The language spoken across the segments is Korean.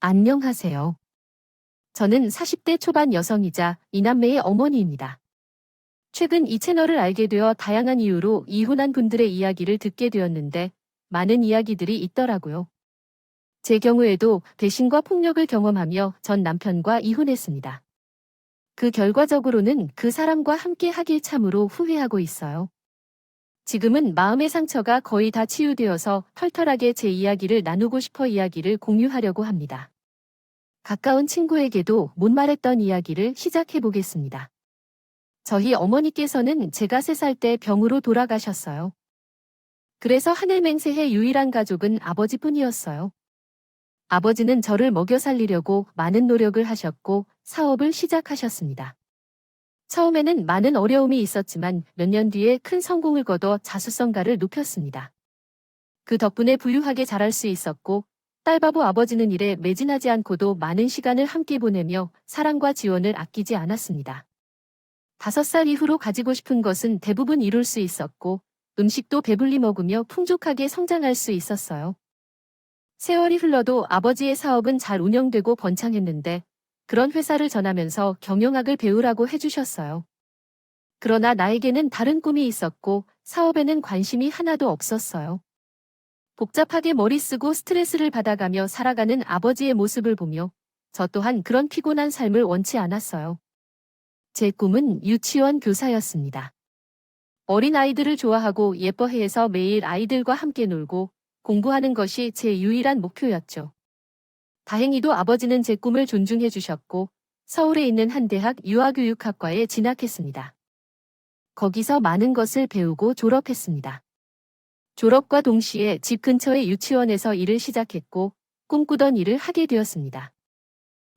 안녕하세요. 저는 40대 초반 여성이자 이남매의 어머니입니다. 최근 이 채널을 알게 되어 다양한 이유로 이혼한 분들의 이야기를 듣게 되었는데 많은 이야기들이 있더라고요. 제 경우에도 배신과 폭력을 경험하며 전 남편과 이혼했습니다. 그 결과적으로는 그 사람과 함께 하길 참으로 후회하고 있어요. 지금은 마음의 상처가 거의 다 치유되어서 털털하게 제 이야기를 나누고 싶어 이야기를 공유하려고 합니다. 가까운 친구에게도 못 말했던 이야기를 시작해 보겠습니다. 저희 어머니께서는 제가 3살 때 병으로 돌아가셨어요. 그래서 하늘맹세의 유일한 가족은 아버지뿐이었어요. 아버지는 저를 먹여 살리려고 많은 노력을 하셨고 사업을 시작하셨습니다. 처음에는 많은 어려움이 있었지만 몇 년 뒤에 큰 성공을 거둬 자수성가를 높였습니다. 그 덕분에 부유하게 자랄 수 있었고 딸바보 아버지는 일에 매진하지 않고도 많은 시간을 함께 보내며 사랑과 지원을 아끼지 않았습니다. 5살 이후로 가지고 싶은 것은 대부분 이룰 수 있었고 음식도 배불리 먹으며 풍족하게 성장할 수 있었어요. 세월이 흘러도 아버지의 사업은 잘 운영되고 번창했는데 그런 회사를 전하면서 경영학을 배우라고 해주셨어요. 그러나 나에게는 다른 꿈이 있었고 사업에는 관심이 하나도 없었어요. 복잡하게 머리 쓰고 스트레스를 받아가며 살아가는 아버지의 모습을 보며 저 또한 그런 피곤한 삶을 원치 않았어요. 제 꿈은 유치원 교사였습니다. 어린 아이들을 좋아하고 예뻐해서 매일 아이들과 함께 놀고 공부하는 것이 제 유일한 목표였죠. 다행히도 아버지는 제 꿈을 존중해 주셨고 서울에 있는 한 대학 유아교육학과에 진학했습니다. 거기서 많은 것을 배우고 졸업했습니다. 졸업과 동시에 집 근처의 유치원에서 일을 시작했고 꿈꾸던 일을 하게 되었습니다.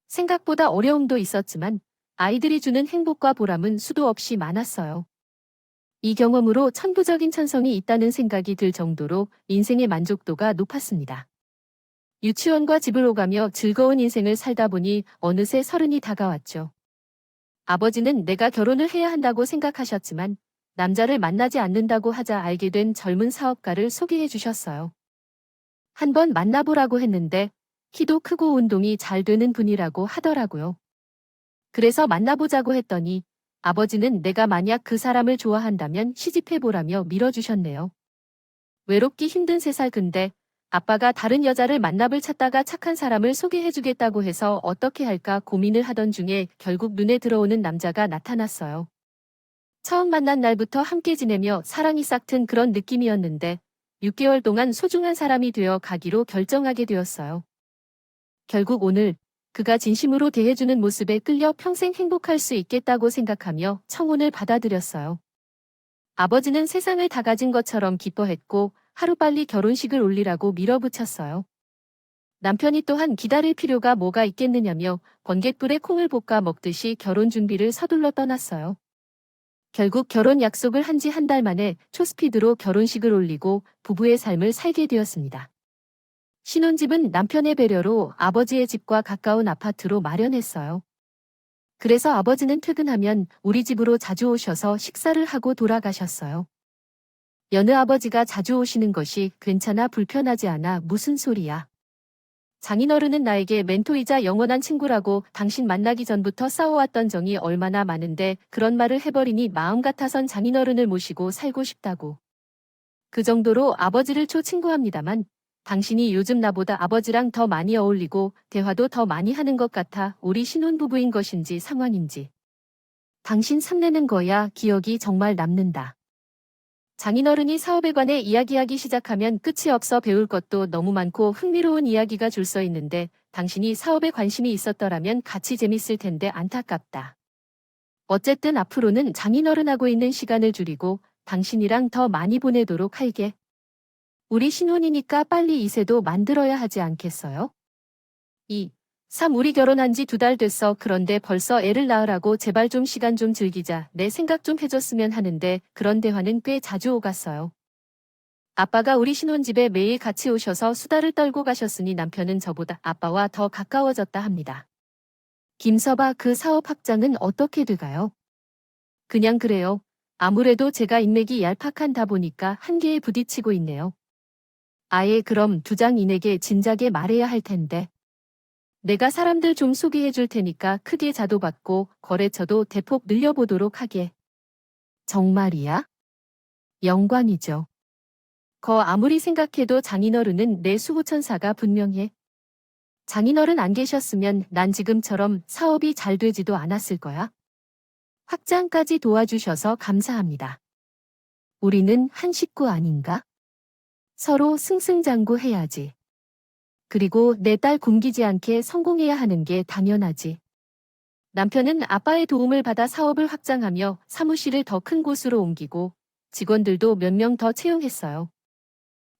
생각보다 어려움도 있었지만 아이들이 주는 행복과 보람은 수도 없이 많았어요. 이 경험으로 천부적인 천성이 있다는 생각이 들 정도로 인생의 만족도가 높았습니다. 유치원과 집을 오가며 즐거운 인생을 살다 보니 어느새 30이 다가왔죠. 아버지는 내가 결혼을 해야 한다고 생각하셨지만 남자를 만나지 않는다고 하자 알게 된 젊은 사업가를 소개해 주셨어요. 한번 만나보라고 했는데 키도 크고 운동이 잘 되는 분이라고 하더라고요. 그래서 만나보자고 했더니 아버지는 내가 만약 그 사람을 좋아한다면 시집해보라며 밀어주셨네요. 외롭기 힘든 3살 근데 아빠가 다른 여자를 만나볼 찾다가 착한 사람을 소개해주겠다고 해서 어떻게 할까 고민을 하던 중에 결국 눈에 들어오는 남자가 나타났어요. 처음 만난 날부터 함께 지내며 사랑이 싹튼 그런 느낌이었는데 6개월 동안 소중한 사람이 되어 가기로 결정하게 되었어요. 결국 오늘 그가 진심으로 대해주는 모습에 끌려 평생 행복할 수 있겠다고 생각하며 청혼을 받아들였어요. 아버지는 세상을 다 가진 것처럼 기뻐했고 하루빨리 결혼식을 올리라고 밀어붙였어요. 남편이 또한 기다릴 필요가 뭐가 있겠느냐며 번갯불에 콩을 볶아 먹듯이 결혼 준비를 서둘러 떠났어요. 결국 결혼 약속을 한 지 한 달 만에 초스피드로 결혼식을 올리고 부부의 삶을 살게 되었습니다. 신혼집은 남편의 배려로 아버지의 집과 가까운 아파트로 마련했어요. 그래서 아버지는 퇴근하면 우리 집으로 자주 오셔서 식사를 하고 돌아가셨어요. 여느 아버지가 자주 오시는 것이 괜찮아 불편하지 않아 무슨 소리야. 장인어른은 나에게 멘토이자 영원한 친구라고 당신 만나기 전부터 싸워왔던 정이 얼마나 많은데 그런 말을 해버리니 마음 같아선 장인어른을 모시고 살고 싶다고. 그 정도로 아버지를 초친구합니다만 당신이 요즘 나보다 아버지랑 더 많이 어울리고 대화도 더 많이 하는 것 같아 우리 신혼부부인 것인지 상관인지. 당신 삼내는 거야 기억이 정말 남는다. 장인어른이 사업에 관해 이야기하기 시작하면 끝이 없어 배울 것도 너무 많고 흥미로운 이야기가 줄 서 있는데 당신이 사업에 관심이 있었더라면 같이 재밌을 텐데 안타깝다. 어쨌든 앞으로는 장인어른하고 있는 시간을 줄이고 당신이랑 더 많이 보내도록 할게. 우리 신혼이니까 빨리 이세도 만들어야 하지 않겠어요? 2. 3. 우리 결혼한 지 2달 됐어. 그런데 벌써 애를 낳으라고 제발 좀 시간 좀 즐기자. 내 생각 좀 해줬으면 하는데 그런 대화는 꽤 자주 오갔어요. 아빠가 우리 신혼집에 매일 같이 오셔서 수다를 떨고 가셨으니 남편은 저보다 아빠와 더 가까워졌다 합니다. 김서바 그 사업 확장은 어떻게 돼가요? 그냥 그래요. 아무래도 제가 인맥이 얄팍한다 보니까 한계에 부딪히고 있네요. 아예 그럼 두장인에게 진작에 말해야 할 텐데. 내가 사람들 좀 소개해 줄 테니까 크게 자도받고 거래처도 대폭 늘려보도록 하게. 정말이야? 영광이죠. 아무리 생각해도 장인어른은 내 수호천사가 분명해. 장인어른 안 계셨으면 난 지금처럼 사업이 잘 되지도 않았을 거야. 확장까지 도와주셔서 감사합니다. 우리는 한 식구 아닌가? 서로 승승장구해야지. 그리고 내 딸 굶기지 않게 성공해야 하는 게 당연하지. 남편은 아빠의 도움을 받아 사업을 확장하며 사무실을 더 큰 곳으로 옮기고 직원들도 몇 명 더 채용했어요.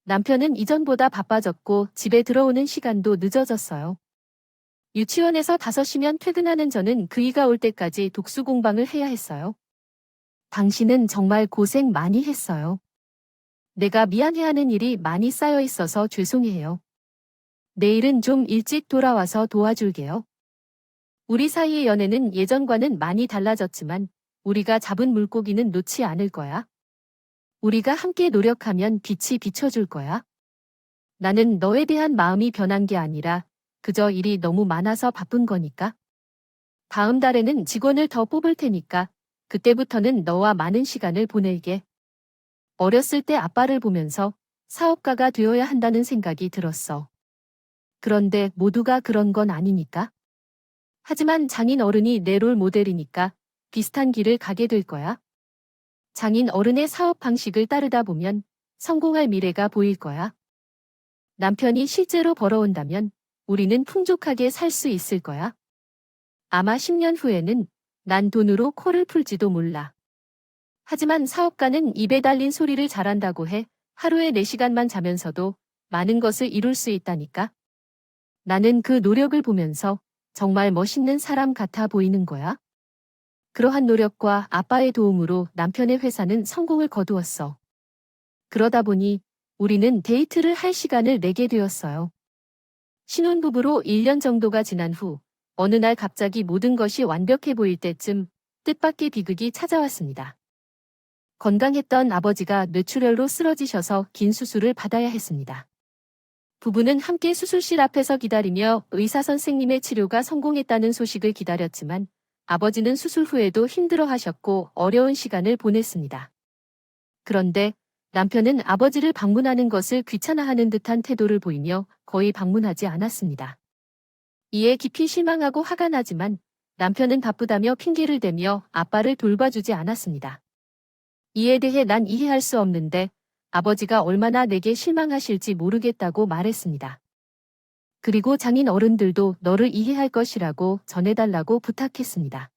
남편은 이전보다 바빠졌고 집에 들어오는 시간도 늦어졌어요. 유치원에서 5시면 퇴근하는 저는 그이가 올 때까지 독수 공방을 해야 했어요. 당신은 정말 고생 많이 했어요. 내가 미안해하는 일이 많이 쌓여 있어서 죄송해요. 내일은 좀 일찍 돌아와서 도와줄게요. 우리 사이의 연애는 예전과는 많이 달라졌지만 우리가 잡은 물고기는 놓지 않을 거야. 우리가 함께 노력하면 빛이 비춰줄 거야. 나는 너에 대한 마음이 변한 게 아니라 그저 일이 너무 많아서 바쁜 거니까. 다음 달에는 직원을 더 뽑을 테니까 그때부터는 너와 많은 시간을 보낼게. 어렸을 때 아빠를 보면서 사업가가 되어야 한다는 생각이 들었어. 그런데 모두가 그런 건 아니니까. 하지만 장인 어른이 내 롤 모델이니까 비슷한 길을 가게 될 거야. 장인 어른의 사업 방식을 따르다 보면 성공할 미래가 보일 거야. 남편이 실제로 벌어온다면 우리는 풍족하게 살 수 있을 거야. 아마 10년 후에는 난 돈으로 코를 풀지도 몰라. 하지만 사업가는 입에 달린 소리를 잘한다고 해 하루에 4시간만 자면서도 많은 것을 이룰 수 있다니까. 나는 그 노력을 보면서 정말 멋있는 사람 같아 보이는 거야. 그러한 노력과 아빠의 도움으로 남편의 회사는 성공을 거두었어. 그러다 보니 우리는 데이트를 할 시간을 내게 되었어요. 신혼부부로 1년 정도가 지난 후 어느 날 갑자기 모든 것이 완벽해 보일 때쯤 뜻밖의 비극이 찾아왔습니다. 건강했던 아버지가 뇌출혈로 쓰러지셔서 긴 수술을 받아야 했습니다. 부부는 함께 수술실 앞에서 기다리며 의사 선생님의 치료가 성공했다는 소식을 기다렸지만 아버지는 수술 후에도 힘들어하셨고 어려운 시간을 보냈습니다. 그런데 남편은 아버지를 방문하는 것을 귀찮아하는 듯한 태도를 보이며 거의 방문하지 않았습니다. 이에 깊이 실망하고 화가 나지만 남편은 바쁘다며 핑계를 대며 아빠를 돌봐주지 않았습니다. 이에 대해 난 이해할 수 없는데 아버지가 얼마나 내게 실망하실지 모르겠다고 말했습니다. 그리고 장인 어른들도 너를 이해할 것이라고 전해달라고 부탁했습니다.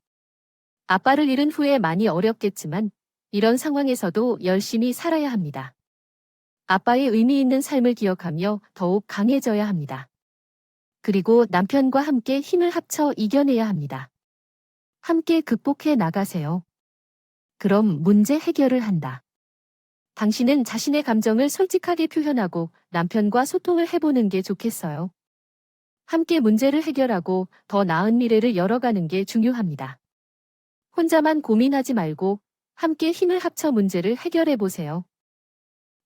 아빠를 잃은 후에 많이 어렵겠지만 이런 상황에서도 열심히 살아야 합니다. 아빠의 의미 있는 삶을 기억하며 더욱 강해져야 합니다. 그리고 남편과 함께 힘을 합쳐 이겨내야 합니다. 함께 극복해 나가세요. 그럼 문제 해결을 한다. 당신은 자신의 감정을 솔직하게 표현하고 남편과 소통을 해보는 게 좋겠어요. 함께 문제를 해결하고 더 나은 미래를 열어가는 게 중요합니다. 혼자만 고민하지 말고 함께 힘을 합쳐 문제를 해결해 보세요.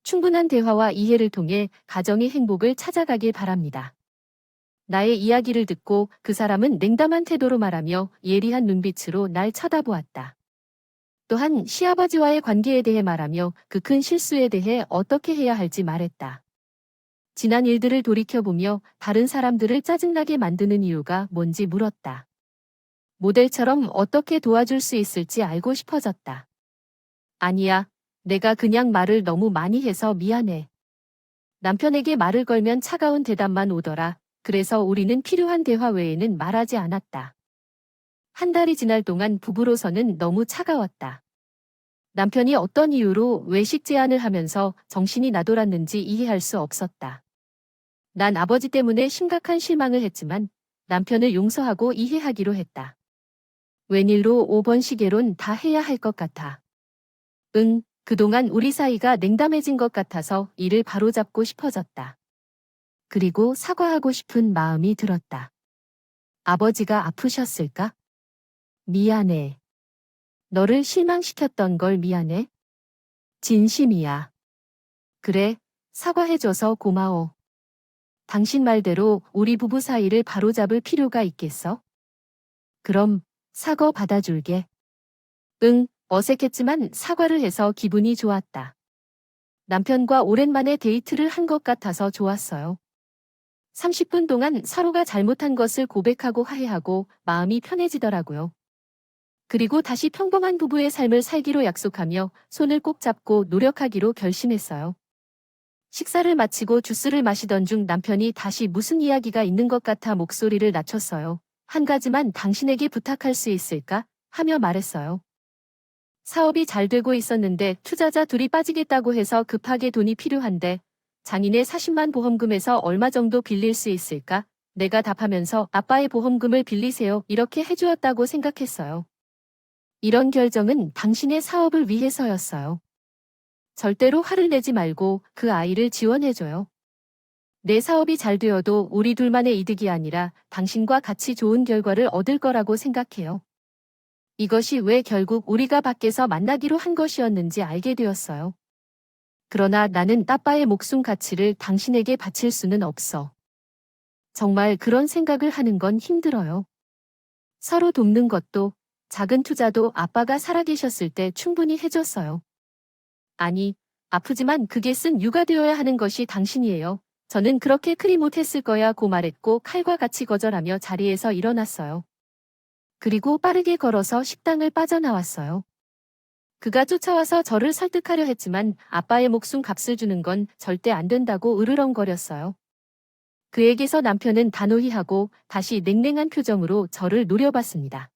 충분한 대화와 이해를 통해 가정의 행복을 찾아가길 바랍니다. 나의 이야기를 듣고 그 사람은 냉담한 태도로 말하며 예리한 눈빛으로 날 쳐다보았다. 또한 시아버지와의 관계에 대해 말하며 그 큰 실수에 대해 어떻게 해야 할지 말했다. 지난 일들을 돌이켜보며 다른 사람들을 짜증나게 만드는 이유가 뭔지 물었다. 모델처럼 어떻게 도와줄 수 있을지 알고 싶어졌다. 아니야, 내가 그냥 말을 너무 많이 해서 미안해. 남편에게 말을 걸면 차가운 대답만 오더라. 그래서 우리는 필요한 대화 외에는 말하지 않았다. 한 달이 지날 동안 부부로서는 너무 차가웠다. 남편이 어떤 이유로 외식 제안을 하면서 정신이 나돌았는지 이해할 수 없었다. 난 아버지 때문에 심각한 실망을 했지만 남편을 용서하고 이해하기로 했다. 웬일로 5번 시계론 다 해야 할 것 같아. 응, 그동안 우리 사이가 냉담해진 것 같아서 이를 바로잡고 싶어졌다. 그리고 사과하고 싶은 마음이 들었다. 아버지가 아프셨을까? 미안해. 너를 실망시켰던 걸 미안해. 진심이야. 그래, 사과해줘서 고마워. 당신 말대로 우리 부부 사이를 바로잡을 필요가 있겠어? 그럼 사과 받아줄게. 응, 어색했지만 사과를 해서 기분이 좋았다. 남편과 오랜만에 데이트를 한 것 같아서 좋았어요. 30분 동안 서로가 잘못한 것을 고백하고 화해하고 마음이 편해지더라고요. 그리고 다시 평범한 부부의 삶을 살기로 약속하며 손을 꼭 잡고 노력하기로 결심했어요. 식사를 마치고 주스를 마시던 중 남편이 다시 무슨 이야기가 있는 것 같아 목소리를 낮췄어요. 한 가지만 당신에게 부탁할 수 있을까? 하며 말했어요. 사업이 잘 되고 있었는데 투자자 둘이 빠지겠다고 해서 급하게 돈이 필요한데 장인의 40만 보험금에서 얼마 정도 빌릴 수 있을까? 내가 답하면서 아빠의 보험금을 빌리세요. 이렇게 해주었다고 생각했어요. 이런 결정은 당신의 사업을 위해서였어요. 절대로 화를 내지 말고 그 아이를 지원해줘요. 내 사업이 잘 되어도 우리 둘만의 이득이 아니라 당신과 같이 좋은 결과를 얻을 거라고 생각해요. 이것이 왜 결국 우리가 밖에서 만나기로 한 것이었는지 알게 되었어요. 그러나 나는 따빠의 목숨 가치를 당신에게 바칠 수는 없어. 정말 그런 생각을 하는 건 힘들어요. 서로 돕는 것도 작은 투자도 아빠가 살아계셨을 때 충분히 해줬어요. 아니, 아프지만 그게 쓴 유가 되어야 하는 것이 당신이에요. 저는 그렇게 크리 못했을 거야 고 말했고 칼과 같이 거절하며 자리에서 일어났어요. 그리고 빠르게 걸어서 식당을 빠져나왔어요. 그가 쫓아와서 저를 설득하려 했지만 아빠의 목숨 값을 주는 건 절대 안 된다고 으르렁거렸어요. 그에게서 남편은 단호히 하고 다시 냉랭한 표정으로 저를 노려봤습니다.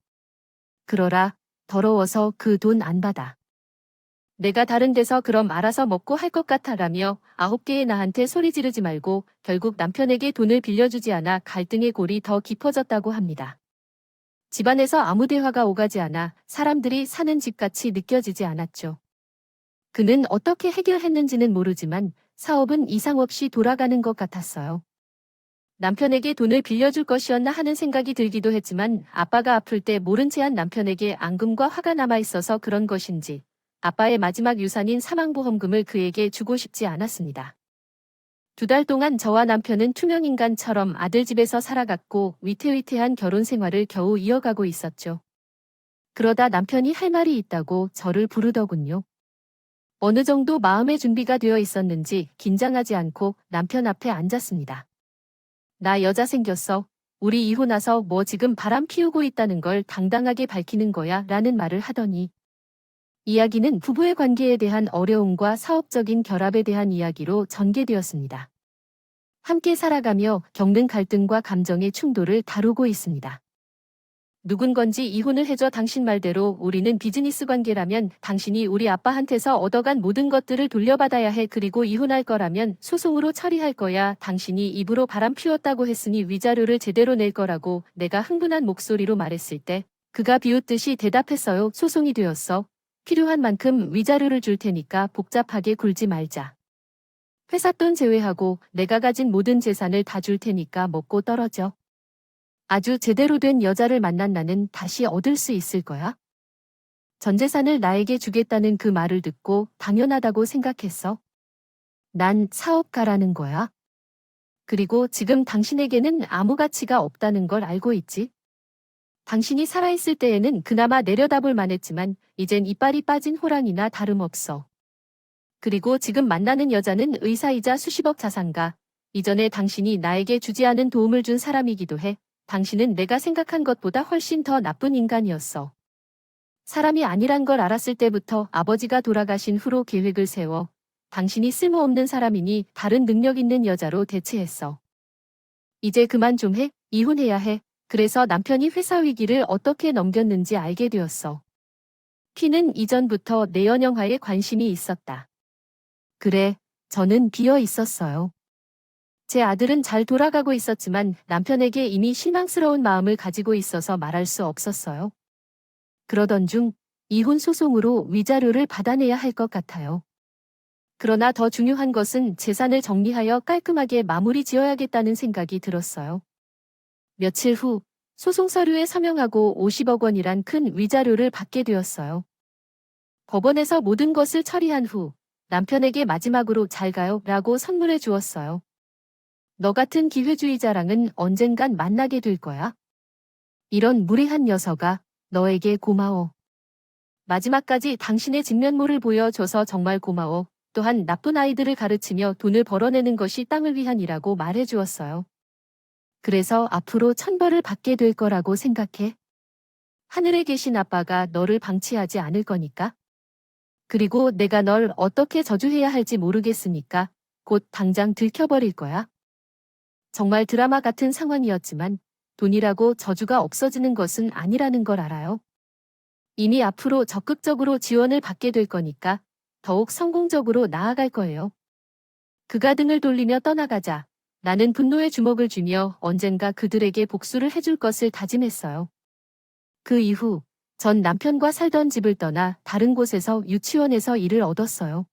그러라, 더러워서 그 돈 안 받아. 내가 다른 데서 그럼 알아서 먹고 할 것 같아라며 9개의 나한테 소리 지르지 말고 결국 남편에게 돈을 빌려주지 않아 갈등의 골이 더 깊어졌다고 합니다. 집안에서 아무 대화가 오가지 않아 사람들이 사는 집같이 느껴지지 않았죠. 그는 어떻게 해결했는지는 모르지만 사업은 이상 없이 돌아가는 것 같았어요. 남편에게 돈을 빌려줄 것이었나 하는 생각이 들기도 했지만 아빠가 아플 때 모른 채 한 남편에게 앙금과 화가 남아있어서 그런 것인지 아빠의 마지막 유산인 사망보험금을 그에게 주고 싶지 않았습니다. 2달 동안 저와 남편은 투명인간처럼 아들 집에서 살아갔고 위태위태한 결혼 생활을 겨우 이어가고 있었죠. 그러다 남편이 할 말이 있다고 저를 부르더군요. 어느 정도 마음의 준비가 되어 있었는지 긴장하지 않고 남편 앞에 앉았습니다. 나 여자 생겼어. 우리 이혼하서 뭐 지금 바람 피우고 있다는 걸 당당하게 밝히는 거야 라는 말을 하더니 이야기는 부부의 관계에 대한 어려움과 사업적인 결합에 대한 이야기로 전개되었습니다. 함께 살아가며 겪는 갈등과 감정의 충돌을 다루고 있습니다. 누군 건지 이혼을 해줘 당신 말대로 우리는 비즈니스 관계라면 당신이 우리 아빠한테서 얻어간 모든 것들을 돌려받아야 해 그리고 이혼할 거라면 소송으로 처리할 거야 당신이 입으로 바람 피웠다고 했으니 위자료를 제대로 낼 거라고 내가 흥분한 목소리로 말했을 때 그가 비웃듯이 대답했어요. 소송이 되었어. 필요한 만큼 위자료를 줄 테니까 복잡하게 굴지 말자. 회사 돈 제외하고 내가 가진 모든 재산을 다 줄 테니까 먹고 떨어져. 아주 제대로 된 여자를 만난 나는 다시 얻을 수 있을 거야. 전 재산을 나에게 주겠다는 그 말을 듣고 당연하다고 생각했어. 난 사업가라는 거야. 그리고 지금 당신에게는 아무 가치가 없다는 걸 알고 있지. 당신이 살아있을 때에는 그나마 내려다볼 만했지만 이젠 이빨이 빠진 호랑이나 다름없어. 그리고 지금 만나는 여자는 의사이자 수십억 자산가. 이전에 당신이 나에게 주지 않은 도움을 준 사람이기도 해. 당신은 내가 생각한 것보다 훨씬 더 나쁜 인간이었어. 사람이 아니란 걸 알았을 때부터 아버지가 돌아가신 후로 계획을 세워 당신이 쓸모없는 사람이니 다른 능력 있는 여자로 대체했어. 이제 그만 좀 해. 이혼해야 해. 그래서 남편이 회사 위기를 어떻게 넘겼는지 알게 되었어. 피는 이전부터 내연영화에 관심이 있었다. 그래, 저는 비어 있었어요. 제 아들은 잘 돌아가고 있었지만 남편에게 이미 실망스러운 마음을 가지고 있어서 말할 수 없었어요. 그러던 중 이혼 소송으로 위자료를 받아내야 할 것 같아요. 그러나 더 중요한 것은 재산을 정리하여 깔끔하게 마무리 지어야겠다는 생각이 들었어요. 며칠 후 소송 서류에 서명하고 50억 원이란 큰 위자료를 받게 되었어요. 법원에서 모든 것을 처리한 후 남편에게 마지막으로 잘 가요 라고 선물해 주었어요. 너 같은 기회주의자랑은 언젠간 만나게 될 거야. 이런 무례한 녀석아, 너에게 고마워. 마지막까지 당신의 진면모를 보여줘서 정말 고마워. 또한 나쁜 아이들을 가르치며 돈을 벌어내는 것이 땅을 위한 일이라고 말해주었어요. 그래서 앞으로 천벌을 받게 될 거라고 생각해. 하늘에 계신 아빠가 너를 방치하지 않을 거니까. 그리고 내가 널 어떻게 저주해야 할지 모르겠으니까 곧 당장 들켜버릴 거야. 정말 드라마 같은 상황이었지만 돈이라고 저주가 없어지는 것은 아니라는 걸 알아요. 이미 앞으로 적극적으로 지원을 받게 될 거니까 더욱 성공적으로 나아갈 거예요. 그가 등을 돌리며 떠나가자 나는 분노의 주먹을 쥐며 언젠가 그들에게 복수를 해줄 것을 다짐했어요. 그 이후 전 남편과 살던 집을 떠나 다른 곳에서 유치원에서 일을 얻었어요.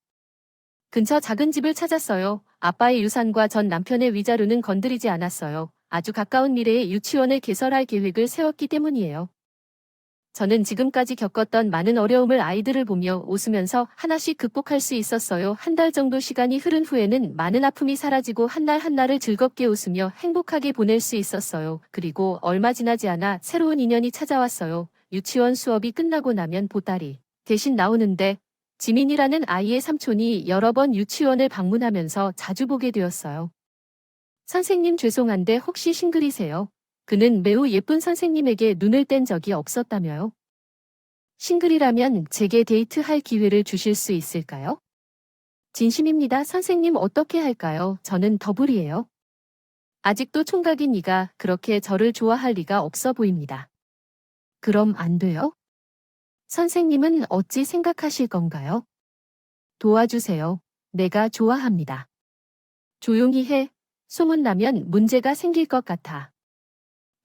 근처 작은 집을 찾았어요. 아빠의 유산과 전 남편의 위자료는 건드리지 않았어요. 아주 가까운 미래에 유치원을 개설할 계획을 세웠기 때문이에요. 저는 지금까지 겪었던 많은 어려움을 아이들을 보며 웃으면서 하나씩 극복할 수 있었어요. 한 달 정도 시간이 흐른 후에는 많은 아픔이 사라지고 한 날 한날을 즐겁게 웃으며 행복하게 보낼 수 있었어요. 그리고 얼마 지나지 않아 새로운 인연이 찾아왔어요. 유치원 수업이 끝나고 나면 보따리 대신 나오는데 지민이라는 아이의 삼촌이 여러 번 유치원을 방문하면서 자주 보게 되었어요. 선생님 죄송한데 혹시 싱글이세요? 그는 매우 예쁜 선생님에게 눈을 뗀 적이 없었다며요. 싱글이라면 제게 데이트할 기회를 주실 수 있을까요? 진심입니다. 선생님 어떻게 할까요? 저는 더블이에요. 아직도 총각인 이가 그렇게 저를 좋아할 리가 없어 보입니다. 그럼 안 돼요? 선생님은 어찌 생각하실 건가요? 도와주세요. 내가 좋아합니다. 조용히 해. 소문나면 문제가 생길 것 같아.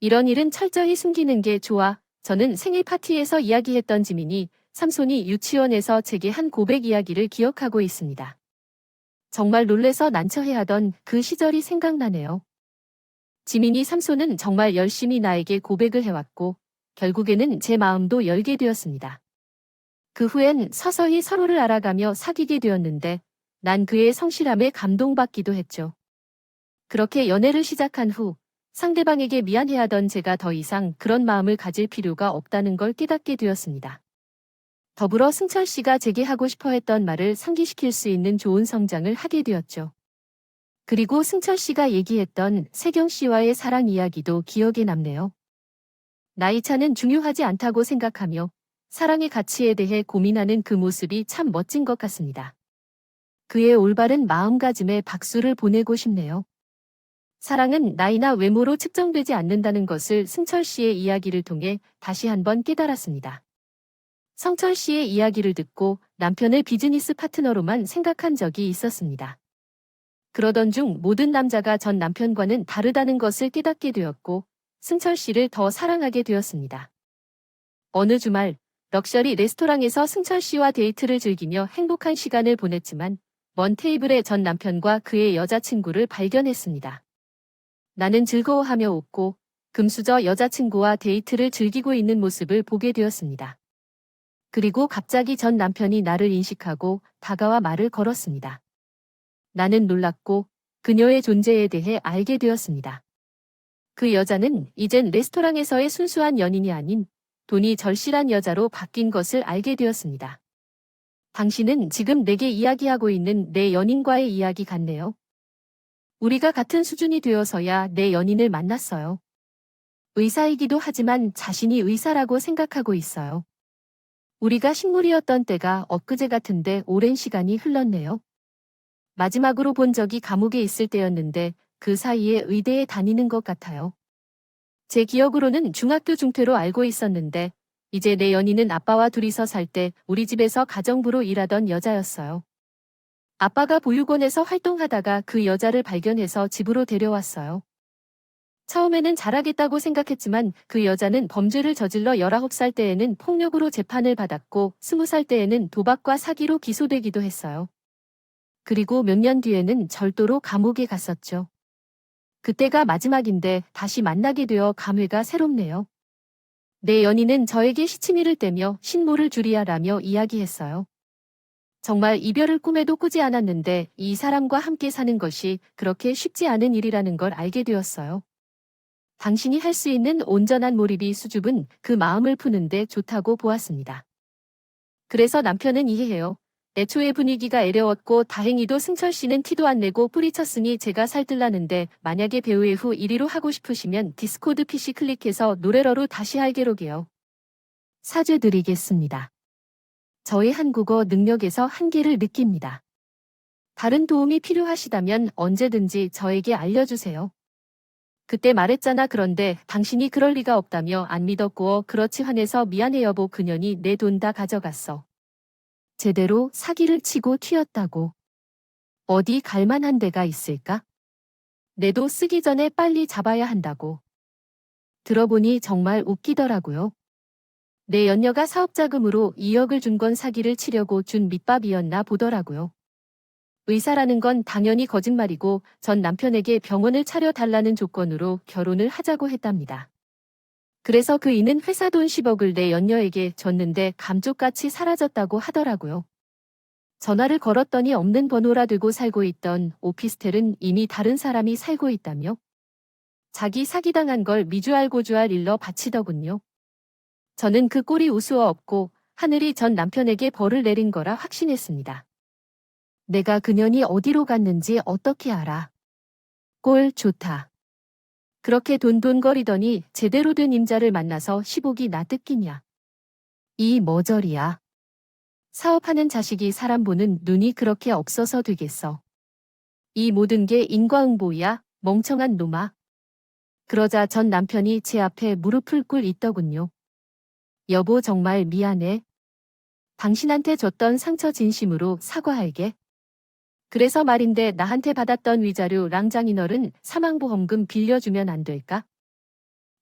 이런 일은 철저히 숨기는 게 좋아. 저는 생일 파티에서 이야기했던 지민이 삼손이 유치원에서 제게 한 고백 이야기를 기억하고 있습니다. 정말 놀래서 난처해하던 그 시절이 생각나네요. 지민이 삼손은 정말 열심히 나에게 고백을 해왔고 결국에는 제 마음도 열게 되었습니다. 그 후엔 서서히 서로를 알아가며 사귀게 되었는데 난 그의 성실함에 감동받기도 했죠. 그렇게 연애를 시작한 후 상대방에게 미안해하던 제가 더 이상 그런 마음을 가질 필요가 없다는 걸 깨닫게 되었습니다. 더불어 승철 씨가 제게 하고 싶어 했던 말을 상기시킬 수 있는 좋은 성장을 하게 되었죠. 그리고 승철 씨가 얘기했던 세경 씨와의 사랑 이야기도 기억에 남네요. 나이차는 중요하지 않다고 생각하며 사랑의 가치에 대해 고민하는 그 모습이 참 멋진 것 같습니다. 그의 올바른 마음가짐에 박수를 보내고 싶네요. 사랑은 나이나 외모로 측정되지 않는다는 것을 승철 씨의 이야기를 통해 다시 한번 깨달았습니다. 성철 씨의 이야기를 듣고 남편을 비즈니스 파트너로만 생각한 적이 있었습니다. 그러던 중 모든 남자가 전 남편과는 다르다는 것을 깨닫게 되었고 승철 씨를 더 사랑하게 되었습니다. 어느 주말 럭셔리 레스토랑에서 승철 씨와 데이트를 즐기며 행복한 시간을 보냈지만 먼 테이블에 전 남편과 그의 여자친구를 발견했습니다. 나는 즐거워하며 웃고 금수저 여자친구와 데이트를 즐기고 있는 모습을 보게 되었습니다. 그리고 갑자기 전 남편이 나를 인식하고 다가와 말을 걸었습니다. 나는 놀랐고 그녀의 존재에 대해 알게 되었습니다. 그 여자는 이젠 레스토랑에서의 순수한 연인이 아닌 돈이 절실한 여자로 바뀐 것을 알게 되었습니다. 당신은 지금 내게 이야기하고 있는 내 연인과의 이야기 같네요. 우리가 같은 수준이 되어서야 내 연인을 만났어요. 의사이기도 하지만 자신이 의사라고 생각하고 있어요. 우리가 식물이었던 때가 엊그제 같은데 오랜 시간이 흘렀네요. 마지막으로 본 적이 감옥에 있을 때였는데 그 사이에 의대에 다니는 것 같아요. 제 기억으로는 중학교 중퇴로 알고 있었는데 이제 내 연인은 아빠와 둘이서 살 때 우리 집에서 가정부로 일하던 여자였어요. 아빠가 보육원에서 활동하다가 그 여자를 발견해서 집으로 데려왔어요. 처음에는 잘하겠다고 생각했지만 그 여자는 범죄를 저질러 19살 때에는 폭력으로 재판을 받았고 20살 때에는 도박과 사기로 기소되기도 했어요. 그리고 몇 년 뒤에는 절도로 감옥에 갔었죠. 그때가 마지막인데 다시 만나게 되어 감회가 새롭네요. 내 연인은 저에게 시치미를 떼며 신모를 주리하라며 이야기했어요. 정말 이별을 꿈에도 꾸지 않았는데 이 사람과 함께 사는 것이 그렇게 쉽지 않은 일이라는 걸 알게 되었어요. 당신이 할 수 있는 온전한 몰입이 수줍은 그 마음을 푸는데 좋다고 보았습니다. 그래서 남편은 이해해요. 애초에 분위기가 애려웠고 다행히도 승철 씨는 티도 안 내고 뿌리쳤으니 제가 살뜰라는데 만약에 배우의 후 1위로 하고 싶으시면 디스코드 PC 클릭해서 노래러로 다시 할게로게요. 사죄드리겠습니다. 저의 한국어 능력에서 한계를 느낍니다. 다른 도움이 필요하시다면 언제든지 저에게 알려주세요. 그때 말했잖아. 그런데 당신이 그럴 리가 없다며 안 믿었고 그렇지 화내서 미안해 여보. 그년이 내 돈 다 가져갔어. 제대로 사기를 치고 튀었다고. 어디 갈만한 데가 있을까? 내도 쓰기 전에 빨리 잡아야 한다고. 들어보니 정말 웃기더라고요. 내 연녀가 사업자금으로 2억을 준 건 사기를 치려고 준 밑밥이었나 보더라고요. 의사라는 건 당연히 거짓말이고 전 남편에게 병원을 차려달라는 조건으로 결혼을 하자고 했답니다. 그래서 그 이는 회사 돈 10억을 내 연녀에게 줬는데 감쪽같이 사라졌다고 하더라고요. 전화를 걸었더니 없는 번호라 들고 살고 있던 오피스텔은 이미 다른 사람이 살고 있다며? 자기 사기당한 걸 미주알고주알 일러 바치더군요. 저는 그 꼴이 우스워 없고 하늘이 전 남편에게 벌을 내린 거라 확신했습니다. 내가 그년이 어디로 갔는지 어떻게 알아? 꼴 좋다. 그렇게 돈돈거리더니 제대로 된 임자를 만나서 10억이 나 뜯기냐. 이 머저리야. 사업하는 자식이 사람 보는 눈이 그렇게 없어서 되겠어. 이 모든 게 인과응보야, 멍청한 놈아. 그러자 전 남편이 제 앞에 무릎을 꿇 있더군요. 여보 정말 미안해. 당신한테 줬던 상처 진심으로 사과할게. 그래서 말인데 나한테 받았던 위자료 랑장인어른 사망보험금 빌려주면 안 될까?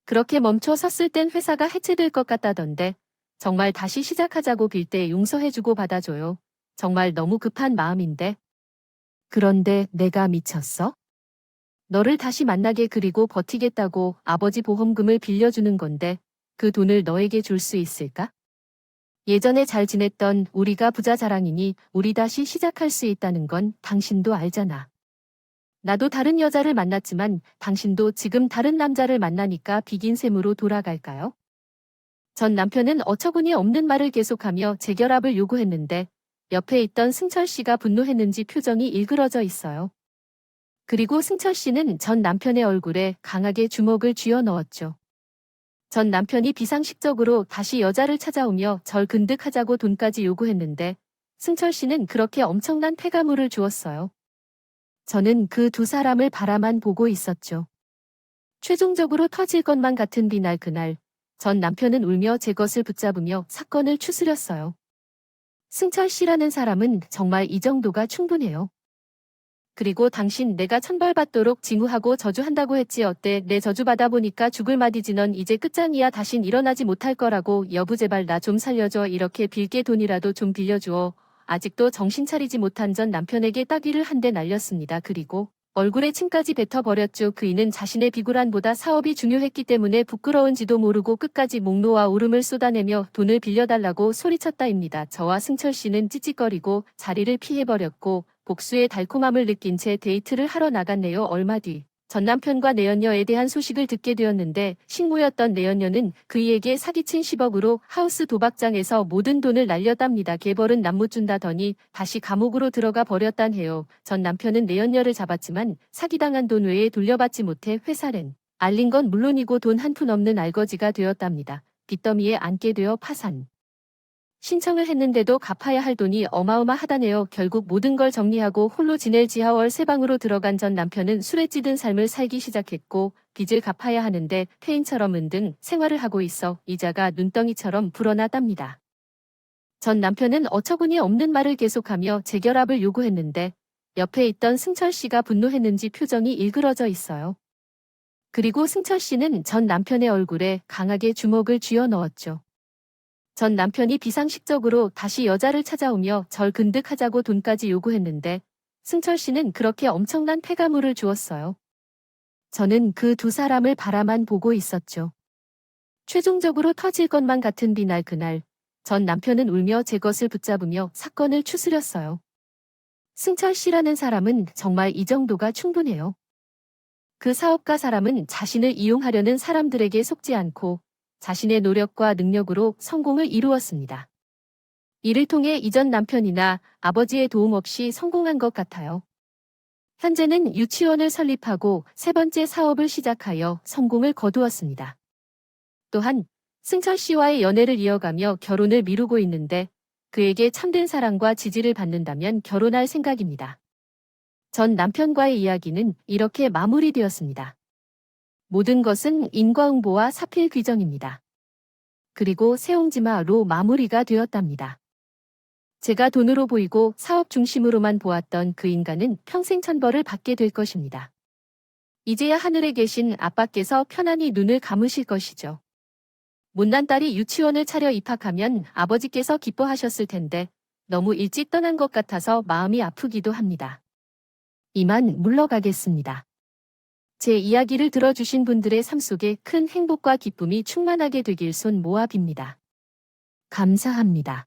그렇게 멈춰 섰을 땐 회사가 해체될 것 같다던데 정말 다시 시작하자고 빌 때 용서해주고 받아줘요. 정말 너무 급한 마음인데. 그런데 내가 미쳤어? 너를 다시 만나게 그리고 버티겠다고 아버지 보험금을 빌려주는 건데 그 돈을 너에게 줄 수 있을까? 예전에 잘 지냈던 우리가 부자 자랑이니 우리 다시 시작할 수 있다는 건 당신도 알잖아. 나도 다른 여자를 만났지만 당신도 지금 다른 남자를 만나니까 비긴 셈으로 돌아갈까요? 전 남편은 어처구니 없는 말을 계속하며 재결합을 요구했는데 옆에 있던 승철 씨가 분노했는지 표정이 일그러져 있어요. 그리고 승철 씨는 전 남편의 얼굴에 강하게 주먹을 쥐어 넣었죠. 전 남편이 비상식적으로 다시 여자를 찾아오며 절 근득하자고 돈까지 요구했는데 승철 씨는 그렇게 엄청난 폐가물을 주었어요. 저는 그 두 사람을 바라만 보고 있었죠. 최종적으로 터질 것만 같은 그날 전 남편은 울며 제 것을 붙잡으며 사건을 추스렸어요. 승철 씨라는 사람은 정말 이 정도가 충분해요. 그리고 당신 내가 천벌받도록 징후하고 저주한다고 했지. 어때? 내 저주 받아보니까 죽을 맛이지. 넌 이제 끝장이야. 다신 일어나지 못할 거라고. 여보 제발 나 좀 살려줘. 이렇게 빌게 돈이라도 좀 빌려주어. 아직도 정신 차리지 못한 전 남편에게 따귀를 한 대 날렸습니다. 그리고 얼굴에 침까지 뱉어버렸죠. 그이는 자신의 비굴한보다 사업이 중요했기 때문에 부끄러운지도 모르고 끝까지 목 놓아 울음을 쏟아내며 돈을 빌려달라고 소리쳤다입니다. 저와 승철 씨는 찌찌거리고 자리를 피해버렸고 복수의 달콤함을 느낀 채 데이트를 하러 나갔네요. 얼마 뒤 전 남편과 내연녀에 대한 소식을 듣게 되었는데 식모였던 내연녀는 그이에게 사기친 10억으로 하우스 도박장에서 모든 돈을 날렸답니다. 개벌은 남 못 준다더니 다시 감옥으로 들어가 버렸단 해요. 전 남편은 내연녀를 잡았지만 사기당한 돈 외에 돌려받지 못해 회사는 알린 건 물론이고 돈 한 푼 없는 알거지가 되었답니다. 빚더미에 앉게 되어 파산. 신청을 했는데도 갚아야 할 돈이 어마어마하다네요. 결국 모든 걸 정리하고 홀로 지낼 지하월 새 방으로 들어간 전 남편은 술에 찌든 삶을 살기 시작했고 빚을 갚아야 하는데 폐인처럼 은등 생활을 하고 있어 이자가 눈덩이처럼 불어나답니다. 전 남편은 어처구니 없는 말을 계속하며 재결합을 요구했는데 옆에 있던 승철 씨가 분노했는지 표정이 일그러져 있어요. 그리고 승철 씨는 전 남편의 얼굴에 강하게 주먹을 쥐어 넣었죠. 전 남편이 비상식적으로 다시 여자를 찾아오며 절 근득하자고 돈까지 요구했는데 승철 씨는 그렇게 엄청난 폐가물을 주었어요. 저는 그 두 사람을 바라만 보고 있었죠. 최종적으로 터질 것만 같은 그날 전 남편은 울며 제 것을 붙잡으며 사건을 추스렸어요. 승철 씨라는 사람은 정말 이 정도가 충분해요. 그 사업가 사람은 자신을 이용하려는 사람들에게 속지 않고 자신의 노력과 능력으로 성공을 이루었습니다. 이를 통해 이전 남편이나 아버지의 도움 없이 성공한 것 같아요. 현재는 유치원을 설립하고 세 번째 사업을 시작하여 성공을 거두었습니다. 또한 승철 씨와의 연애를 이어가며 결혼을 미루고 있는데 그에게 참된 사랑과 지지를 받는다면 결혼할 생각입니다. 전 남편과의 이야기는 이렇게 마무리되었습니다. 모든 것은 인과응보와 사필 규정입니다. 그리고 세옹지마로 마무리가 되었답니다. 제가 돈으로 보이고 사업 중심으로만 보았던 그 인간은 평생 천벌을 받게 될 것입니다. 이제야 하늘에 계신 아빠께서 편안히 눈을 감으실 것이죠. 못난 딸이 유치원을 차려 입학하면 아버지께서 기뻐하셨을 텐데 너무 일찍 떠난 것 같아서 마음이 아프기도 합니다. 이만 물러가겠습니다. 제 이야기를 들어주신 분들의 삶 속에 큰 행복과 기쁨이 충만하게 되길 손 모아 빕니다. 감사합니다.